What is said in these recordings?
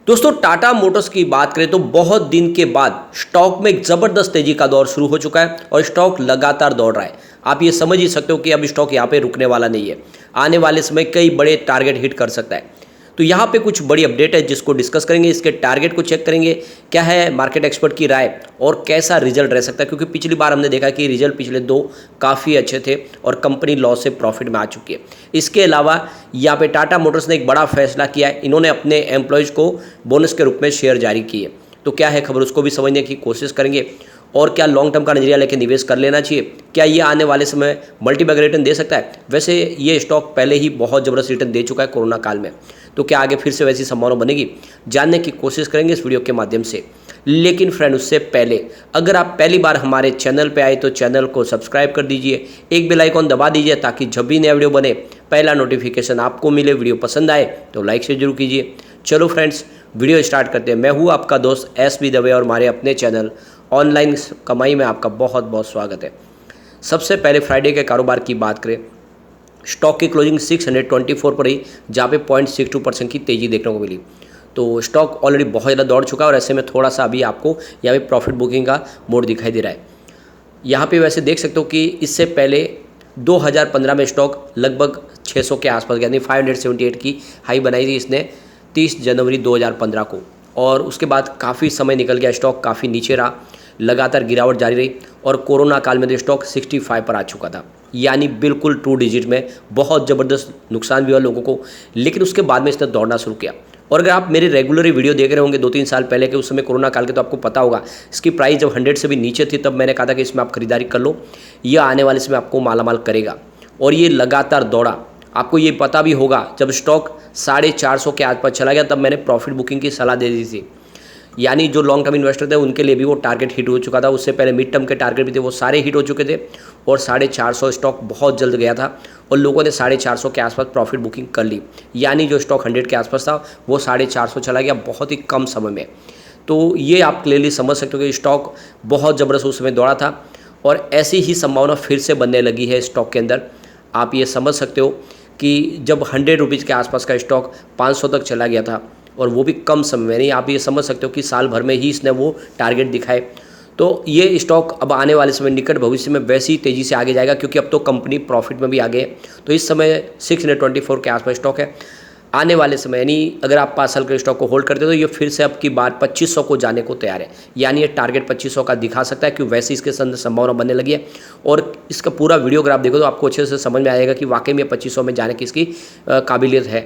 दोस्तों टाटा मोटर्स की बात करें तो बहुत दिन के बाद स्टॉक में एक ज़बरदस्त तेजी का दौर शुरू हो चुका है और स्टॉक लगातार दौड़ रहा है। आप ये समझ ही सकते हो कि अब स्टॉक यहाँ पे रुकने वाला नहीं है। आने वाले समय कई बड़े टारगेट हिट कर सकता है। तो यहाँ पे कुछ बड़ी अपडेट है जिसको डिस्कस करेंगे, इसके टारगेट को चेक करेंगे, क्या है मार्केट एक्सपर्ट की राय और कैसा रिजल्ट रह सकता है, क्योंकि पिछली बार हमने देखा कि रिजल्ट पिछले दो काफ़ी अच्छे थे और कंपनी लॉस से प्रॉफिट में आ चुकी है। इसके अलावा यहाँ पे टाटा मोटर्स ने एक बड़ा फैसला किया है, इन्होंने अपने एम्प्लॉयज़ को बोनस के रूप में शेयर जारी किए। तो क्या है खबर, उसको भी समझने की कोशिश करेंगे। और क्या लॉन्ग टर्म का नजरिया लेकर निवेश कर लेना चाहिए, क्या ये आने वाले समय मल्टीबैग रिटर्न दे सकता है। वैसे ये स्टॉक पहले ही बहुत ज़बरदस्त रिटर्न दे चुका है कोरोना काल में, तो क्या आगे फिर से वैसी संभावना बनेगी, जानने की कोशिश करेंगे इस वीडियो के माध्यम से। लेकिन फ्रेंड उससे पहले अगर आप पहली बार हमारे चैनल पे आए तो चैनल को सब्सक्राइब कर दीजिए, एक बेल आइकॉन दबा दीजिए ताकि जब भी नया वीडियो बने पहला नोटिफिकेशन आपको मिले। वीडियो पसंद आए तो लाइक शेयर जरूर कीजिए। चलो फ्रेंड्स वीडियो स्टार्ट करते हैं। मैं हूँ आपका दोस्त एस.बी. दवे और हमारे अपने चैनल ऑनलाइन कमाई में आपका बहुत बहुत स्वागत है। सबसे पहले फ्राइडे के कारोबार की बात करें, स्टॉक की क्लोजिंग 624 पर रही, जहाँ पे 0.62% की तेज़ी देखने को मिली। तो स्टॉक ऑलरेडी बहुत ज़्यादा दौड़ चुका है और ऐसे में थोड़ा सा अभी आपको यहाँ पे प्रॉफिट बुकिंग का मोड दिखाई दे रहा है। यहाँ पे वैसे देख सकते हो कि इससे पहले 2015 में स्टॉक लगभग 600 के आसपास, यानी 578 की हाई बनाई थी इसने 30 जनवरी 2015 को, और उसके बाद काफ़ी समय निकल गया, स्टॉक काफ़ी नीचे रहा, लगातार गिरावट जारी रही और कोरोना काल में तो स्टॉक 65 पर आ चुका था, यानी बिल्कुल 2 डिजिट में। बहुत ज़बरदस्त नुकसान भी हुआ लोगों को, लेकिन उसके बाद में इसने दौड़ना शुरू किया। और अगर आप मेरे रेगुलर वीडियो देख रहे होंगे 2-3 साल पहले के, उस समय कोरोना काल के, तो आपको पता होगा इसकी प्राइस जब 100 से भी नीचे थी तब मैंने कहा था कि इसमें आप खरीदारी कर लो, यह आने वाले समय आपको मालामाल करेगा। और ये लगातार दौड़ा। आपको ये पता भी होगा जब स्टॉक 450 के आसपास चला गया तब मैंने प्रॉफिट बुकिंग की सलाह दे दी थी, यानी जो लॉन्ग टर्म इन्वेस्टर थे उनके लिए भी वो टारगेट हिट हो चुका था। उससे पहले मिड टर्म के टारगेट भी थे, वो सारे हिट हो चुके थे और 450 स्टॉक बहुत जल्द गया था और लोगों ने 450 के आसपास प्रॉफिट बुकिंग कर ली, यानी जो स्टॉक 100 के आसपास था वो 450 चला गया बहुत ही कम समय में। तो ये आप क्लियरली समझ सकते हो कि स्टॉक बहुत ज़बरदस्त उस समय दौड़ा था और ऐसी ही संभावना फिर से बनने लगी है स्टॉक के अंदर। आप ये समझ सकते हो कि जब 100 रुपीज़ के आसपास का स्टॉक 500 तक चला गया था और वो भी कम समय में, नहीं आप ये समझ सकते हो कि साल भर में ही इसने वो टारगेट दिखाए। तो ये स्टॉक अब आने वाले समय निकट भविष्य में वैसी ही तेज़ी से आगे जाएगा, क्योंकि अब तो कंपनी प्रॉफिट में भी आ गई है। तो इस समय 624 के आसपास स्टॉक है। आने वाले समय यानी अगर आप 5 साल के स्टॉक को होल्ड करते हो तो ये फिर से अब की बार 2500 को जाने को तैयार है, यानी ये टारगेट 2500 का दिखा सकता है, क्योंकि वैसे इसके अंदर संभावना बनने लगी है। और इसका पूरा वीडियो अगर आप देखो तो आपको अच्छे से समझ में आएगा कि वाकई में 2500 में जाने की इसकी काबिलियत है।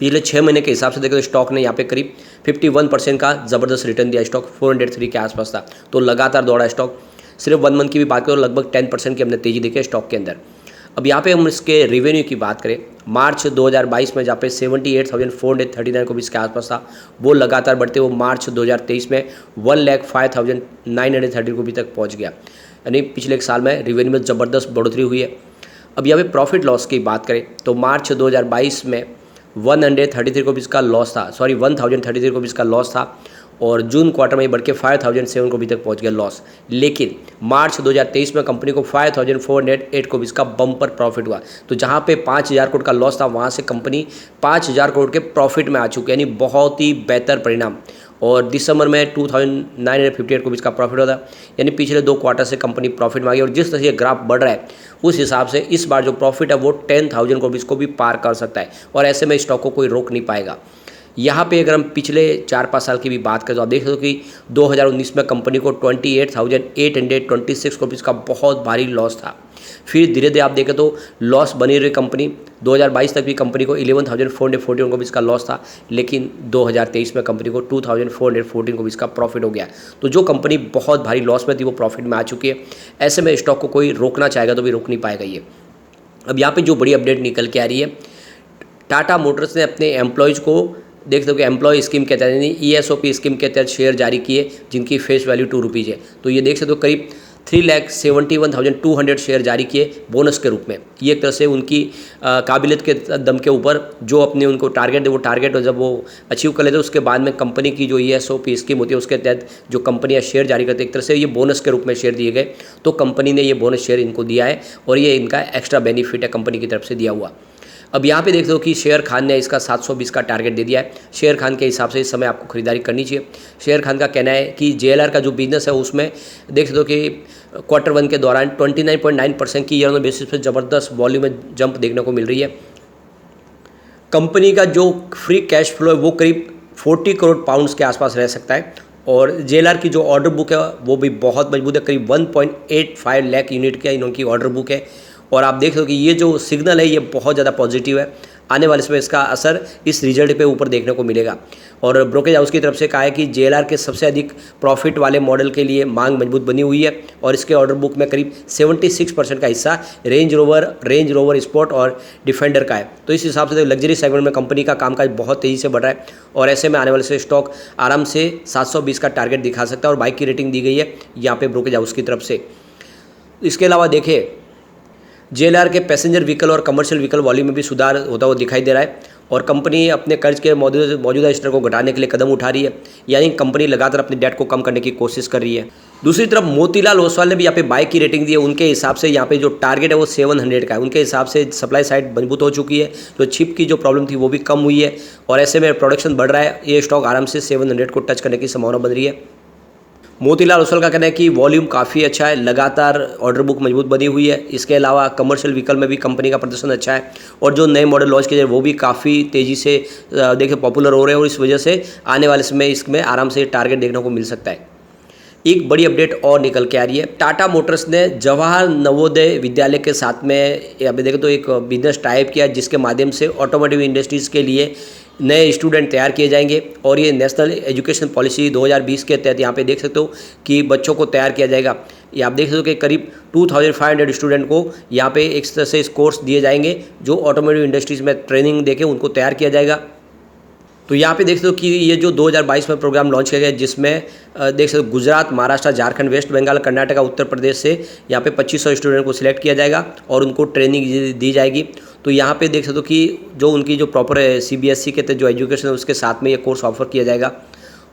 पिछले 6 महीने के हिसाब से देखें तो स्टॉक ने यहाँ पे करीब 51% का ज़बरदस्त रिटर्न दिया। स्टॉक 403 के आसपास था, तो लगातार दौड़ा स्टॉक। सिर्फ 1 मंथ की भी बात करें तो लगभग 10% की हमने तेज़ी देखी है स्टॉक के अंदर। अब यहाँ पे हम इसके रेवेन्यू की बात करें, मार्च 2022 में जहाँ पे 78,439 को भी इसके आसपास था, वो लगातार बढ़ते वो मार्च 2023 में 1,05,930 को भी तक पहुँच गया, यानी पिछले एक साल में रेवेन्यू में ज़बरदस्त बढ़ोतरी हुई है। अब यहाँ पे प्रॉफिट लॉस की बात करें तो मार्च 2022 में 133 को भी इसका लॉस था, 1033 को भी इसका लॉस था, और जून क्वार्टर में ये बढ़ के 5007 को भी तक पहुंच गया लॉस। लेकिन मार्च 2023 में कंपनी को 5408 को भी इसका बम्पर प्रॉफिट हुआ। तो जहां पे 5000 करोड़ का लॉस था वहां से कंपनी 5000 करोड़ के प्रॉफिट में आ चुकी है, यानी बहुत ही बेहतर परिणाम। और दिसंबर में 2958 को भी इसका प्रॉफिट होता है, यानी पिछले 2 क्वार्टर से कंपनी प्रॉफिट में आ गई। और जिस तरह से ग्राफ बढ़ रहा है उस हिसाब से इस बार जो प्रॉफिट है वो 10,000 को भी इसको भी पार कर सकता है, और ऐसे में स्टॉक को कोई रोक नहीं पाएगा। यहाँ पे अगर हम पिछले 4-5 साल की भी बात करें तो आप देख सकते हो कि 2019 में कंपनी को 28,826 को भी इसका बहुत भारी लॉस था। फिर धीरे धीरे आप देखें तो लॉस बनी रही कंपनी, 2022 तक भी कंपनी को 11,441 को भी इसका लॉस था, लेकिन 2023 में कंपनी को 2,414 को भी इसका प्रॉफिट हो गया। तो जो कंपनी बहुत भारी लॉस में थी वो प्रॉफिट में आ चुकी है। ऐसे में स्टॉक को कोई रोकना चाहेगा तो भी रोक नहीं पाएगा ये। अब यहाँ पर जो बड़ी अपडेट निकल के आ रही है, टाटा मोटर्स ने अपने एम्प्लॉयज़ को देख सकते हो कि एम्प्लॉय स्कीम के तहत, यानी ESOP स्कीम के तहत शेयर जारी किए, जिनकी फेस वैल्यू 2 रुपीज़ है। तो ये देख सकते हो करीब 3,71,200 शेयर जारी किए बोनस के रूप में। ये एक तरह से उनकी काबिलियत के दम के ऊपर जो अपने उनको टारगेट है वो टारगेट जब वो अचीव कर लेते हैं उसके बाद में कंपनी की जो ESOP स्कीम होती है उसके तहत जो कंपनियां शेयर जारी करती है, एक तरह से ये बोनस के रूप में शेयर दिए गए। तो कंपनी ने ये बोनस शेयर इनको दिया है और ये इनका एक्स्ट्रा बेनिफिट है कंपनी की तरफ से दिया हुआ। अब यहाँ पे देख लो कि शेर खान ने इसका 720 का टारगेट दे दिया है। शेर खान के हिसाब से इस समय आपको खरीदारी करनी चाहिए। शेर खान का कहना है कि JLR का जो बिजनेस है उसमें देख लो कि Q1 के दौरान 29.9% की ईयर ऑन बेसिस पर ज़बरदस्त वॉल्यूम में जंप देखने को मिल रही है। कंपनी का जो फ्री कैश फ्लो है वो करीब 40 करोड़ पाउंड्स के आसपास रह सकता है और JLR की जो ऑर्डर बुक है वो भी बहुत मजबूत है, करीब 1.85 लाख यूनिट का इनकी ऑर्डर बुक है। और आप देख लो कि ये जो सिग्नल है ये बहुत ज़्यादा पॉजिटिव है। आने वाले समय इसका असर इस रिजल्ट पे ऊपर देखने को मिलेगा। और ब्रोकरेज हाउस की तरफ से कहा है कि JLR के सबसे अधिक प्रॉफिट वाले मॉडल के लिए मांग मजबूत बनी हुई है और इसके ऑर्डर बुक में करीब 76% का हिस्सा रेंज रोवर स्पोर्ट और डिफेंडर का है। तो इस हिसाब से लग्जरी सेगमेंट में कंपनी का कामकाज बहुत तेज़ी से बढ़ रहा है और ऐसे में आने वाले से स्टॉक आराम से 720 का टारगेट दिखा सकता है और बाइक की रेटिंग दी गई है यहाँ पे ब्रोकरेज हाउस की तरफ से। इसके अलावा देखिए JLR के पैसेंजर व्हीकल और कमर्शियल व्हीकल वॉल्यूम में भी सुधार होता हुआ दिखाई दे रहा है और कंपनी अपने कर्ज के मौजूदा स्तर को घटाने के लिए कदम उठा रही है, यानी कंपनी लगातार अपनी डेट को कम करने की कोशिश कर रही है। दूसरी तरफ मोतीलाल ओसवाल ने भी यहाँ पे बाइक की रेटिंग दी है। उनके हिसाब से यहाँ पे जो टारगेट है वो 700 का है। उनके हिसाब से सप्लाई साइड मजबूत हो चुकी है, जो चिप की जो प्रॉब्लम थी वो भी कम हुई है और ऐसे में प्रोडक्शन बढ़ रहा है। ये स्टॉक आराम से 700 को टच करने की संभावना बन रही है। मोतीलाल ओसवाल का कहना है कि वॉल्यूम काफ़ी अच्छा है, लगातार ऑर्डर बुक मजबूत बनी हुई है। इसके अलावा कमर्शियल व्हीकल में भी कंपनी का प्रदर्शन अच्छा है और जो नए मॉडल लॉन्च किए वो भी काफ़ी तेज़ी से देखिए पॉपुलर हो रहे हैं और इस वजह से आने वाले समय इसमें आराम से टारगेट देखने को मिल सकता है। एक बड़ी अपडेट और निकल के आ रही है। टाटा मोटर्स ने जवाहर नवोदय विद्यालय के साथ में अभी देखें तो एक बिजनेस टाइप किया जिसके माध्यम से ऑटोमोटिव इंडस्ट्रीज़ के लिए नए स्टूडेंट तैयार किए जाएंगे और ये नेशनल एजुकेशन पॉलिसी 2020 के तहत यहाँ पे देख सकते हो कि बच्चों को तैयार किया जाएगा। ये आप देख सकते हो कि करीब 2500 स्टूडेंट को यहाँ पे एक तरह से इस कोर्स दिए जाएंगे जो ऑटोमोटिव इंडस्ट्रीज़ में ट्रेनिंग देके उनको तैयार किया जाएगा। तो यहाँ पे देख सकते हो कि ये जो 2022 में प्रोग्राम लॉन्च किया गया जिसमें देख सकते हो गुजरात, महाराष्ट्र, झारखंड, वेस्ट बंगाल, कर्नाटका, उत्तर प्रदेश से यहाँ पे 2500 स्टूडेंट को सिलेक्ट किया जाएगा और उनको ट्रेनिंग दी जाएगी। तो यहाँ पे देख सकते हो कि जो उनकी जो प्रॉपर CBSE के तहत जो एजुकेशन है उसके साथ में ये कोर्स ऑफर किया जाएगा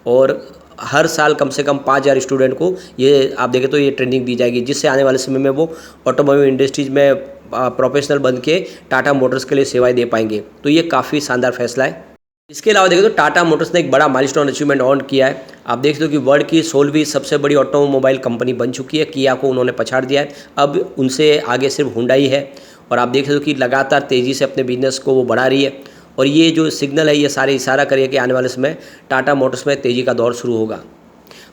और हर साल कम से कम 5000 स्टूडेंट को ये आप देखें तो ये ट्रेनिंग दी जाएगी जिससे आने वाले समय में वो ऑटोमोबाइल इंडस्ट्रीज़ में प्रोफेशनल बन के टाटा मोटर्स के लिए सेवाएं दे पाएंगे। तो ये काफ़ी शानदार फैसला है। इसके अलावा देखें तो टाटा मोटर्स ने एक बड़ा माइलस्टोन अचीवमेंट ऑन किया है। आप देख सकते हो कि वर्ल्ड की 16वीं सबसे बड़ी ऑटोमोबाइल कंपनी बन चुकी है। किया को उन्होंने पछाड़ दिया है, अब उनसे आगे सिर्फ हुंडई है और आप देख सकते हो कि लगातार तेज़ी से अपने बिजनेस को वो बढ़ा रही है और ये जो सिग्नल है ये सारे इशारा करिए कि आने वाले समय टाटा मोटर्स में तेज़ी का दौर शुरू होगा।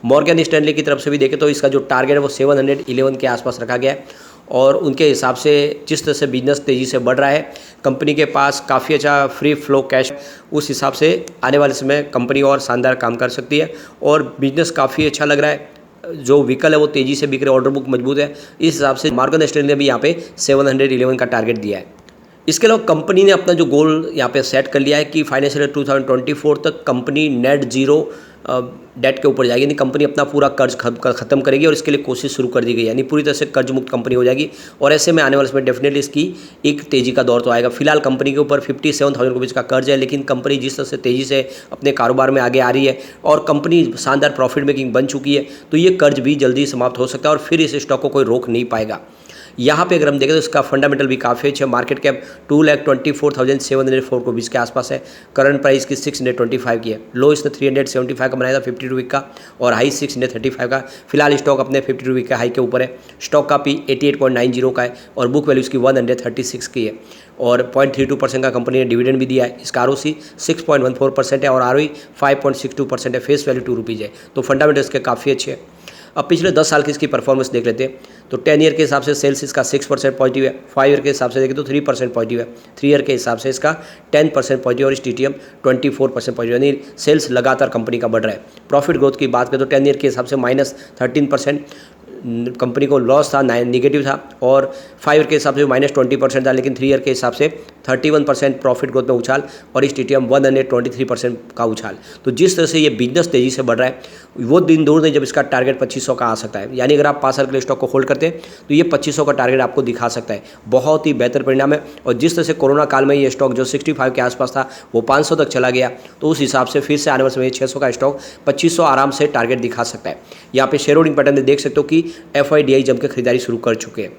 मॉर्गन स्टैनली की तरफ से भी देखें तो इसका जो टारगेट है वो 711 के आसपास रखा गया है और उनके हिसाब से जिस तरह से बिजनेस तेज़ी से बढ़ रहा है, कंपनी के पास काफ़ी अच्छा फ्री फ्लो कैश, उस हिसाब से आने वाले समय कंपनी और शानदार काम कर सकती है और बिजनेस काफ़ी अच्छा लग रहा है। जो व्हीकल है वो तेज़ी से बिक रहे, ऑर्डर बुक मजबूत है। इस हिसाब से मॉर्गन स्टैनली ने भी यहाँ पे 711 का टारगेट दिया है। इसके अलावा कंपनी ने अपना जो गोल यहाँ पे सेट कर लिया है कि फाइनेंशियल ईयर 2024 तक कंपनी नेट जीरो डेट के ऊपर जाएगी, यानी कंपनी अपना पूरा कर्ज खत्म करेगी और इसके लिए कोशिश शुरू कर दी गई, यानी पूरी तरह से कर्ज मुक्त कंपनी हो जाएगी और ऐसे में आने वाले समय डेफिनेटली इसकी एक तेज़ी का दौर तो आएगा। फिलहाल कंपनी के ऊपर 57,000 रुपये का कर्ज है, लेकिन कंपनी जिस तरह से तेज़ी से अपने कारोबार में आगे आ रही है और कंपनी शानदार प्रॉफिट मेकिंग बन चुकी है तो ये कर्ज भी जल्दी समाप्त हो सकता है और फिर इस स्टॉक को कोई रोक नहीं पाएगा। यहाँ पे अगर हम देखें तो इसका फंडामेंटल भी काफ़ी अच्छा है। मार्केट कैप 2,24,704 के आसपास है। करंट प्राइस की 625 की है। लो इसने 375 का बनाया था 52 वीक का और हाई 635 का। फिलहाल स्टॉक अपने 52 वीक के हाई के ऊपर है। स्टॉक का पी 88.90 का है और बुक वैल्यू इसकी 136 की है और 0.32% का कंपनी ने डिविडेंड भी दिया है। इसका ROC 6.14% है और ROE 5.62% है। फेस वैल्यू 2 रुपीज़ है। तो फंडामेंटल इसके काफ़ी अच्छे हैं। अब पिछले 10 साल की इसकी परफॉर्मेंस देख लेते हैं तो 10 ईयर के हिसाब से सेल्स इसका 6% पॉजिटिव है। 5 ईयर के हिसाब से देखें तो 3% पॉजिटिव है। 3 ईयर के हिसाब से इसका 10% पॉजिटिव और इस TTM 24% पॉजिटिव, यानी सेल्स लगातार कंपनी का बढ़ रहा है। प्रॉफिट ग्रोथ की बात करें तो 10 ईयर के हिसाब से -13% कंपनी को लॉस था, निगेटिव था और 5 ईयर के हिसाब से -20% था, लेकिन 3 ईयर के हिसाब से 31% प्रॉफिट ग्रोथ में उछाल और इस TTM 123% का उछाल। तो जिस तरह से ये बिजनेस तेज़ी से बढ़ रहा है वो दिन दूर नहीं जब इसका टारगेट 2500 का आ सकता है, यानी अगर आप 5 साल के लिए स्टॉक को होल्ड करते हैं तो ये 2500 का टारगेट आपको दिखा सकता है। बहुत ही बेहतर परिणाम है और जिस तरह से कोरोना काल में ये स्टॉक जो 65 के आसपास था वो 500 तक चला गया, तो उस हिसाब से फिर से आने वाले समय 600 का स्टॉक 2500 आराम से टारगेट दिखा सकता है। यहाँ पे शेयर होल्डिंग पैटर्न देख सकते हो कि FIDI जम के खरीदारी शुरू कर चुके हैं।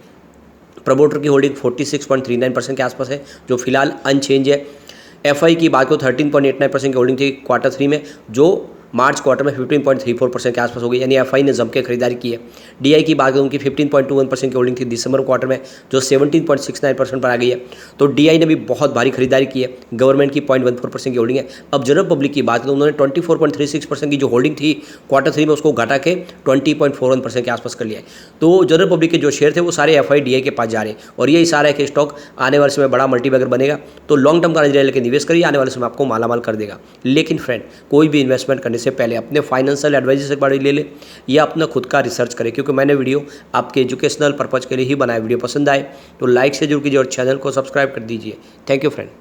प्रमोटर की होल्डिंग 46.39% के आसपास है, जो फिलहाल अनचेंज है। एफआई की बात करो 13.89% की होल्डिंग थी Q3 में, जो मार्च क्वार्टर में 15.34% के आसपास हो गई, यानी एफआई ने जम के खरीदारी की है। डीआई की बात करूँ उनकी 15.21% की होल्डिंग थी दिसंबर क्वार्टर में, जो 17.69% पर आ गई है। तो डीआई ने भी बहुत भारी खरीदारी की है। गवर्नमेंट की 0.14% की होल्डिंग है। अब जनरल पब्लिक की बात करें, उन्होंने 24.36% की जो होल्डिंग थी Q3 में, उसको घटा के 20.41% के आसपास कर लिया है। तो जनरल पब्लिक के जो शेयर थे वो सारे एफआई डीआई के पास जा रहे हैं, और ये इशारा है कि स्टॉक आने वाले समय बड़ा मल्टीबैगर बनेगा। तो लॉन्ग टर्म का नजरिया लेकर निवेश करिए, आने वाले समय आपको मालामाल कर देगा। लेकिन फ्रेंड, कोई भी इन्वेस्टमेंट करने से पहले अपने फाइनेंशियल एडवाइजर से बारे ले ले, या अपना खुद का रिसर्च करें, क्योंकि मैंने वीडियो आपके एजुकेशनल पर्पज़ के लिए ही बनाया। वीडियो पसंद आए तो लाइक से जरूर कीजिए और चैनल को सब्सक्राइब कर दीजिए। Thank you friend.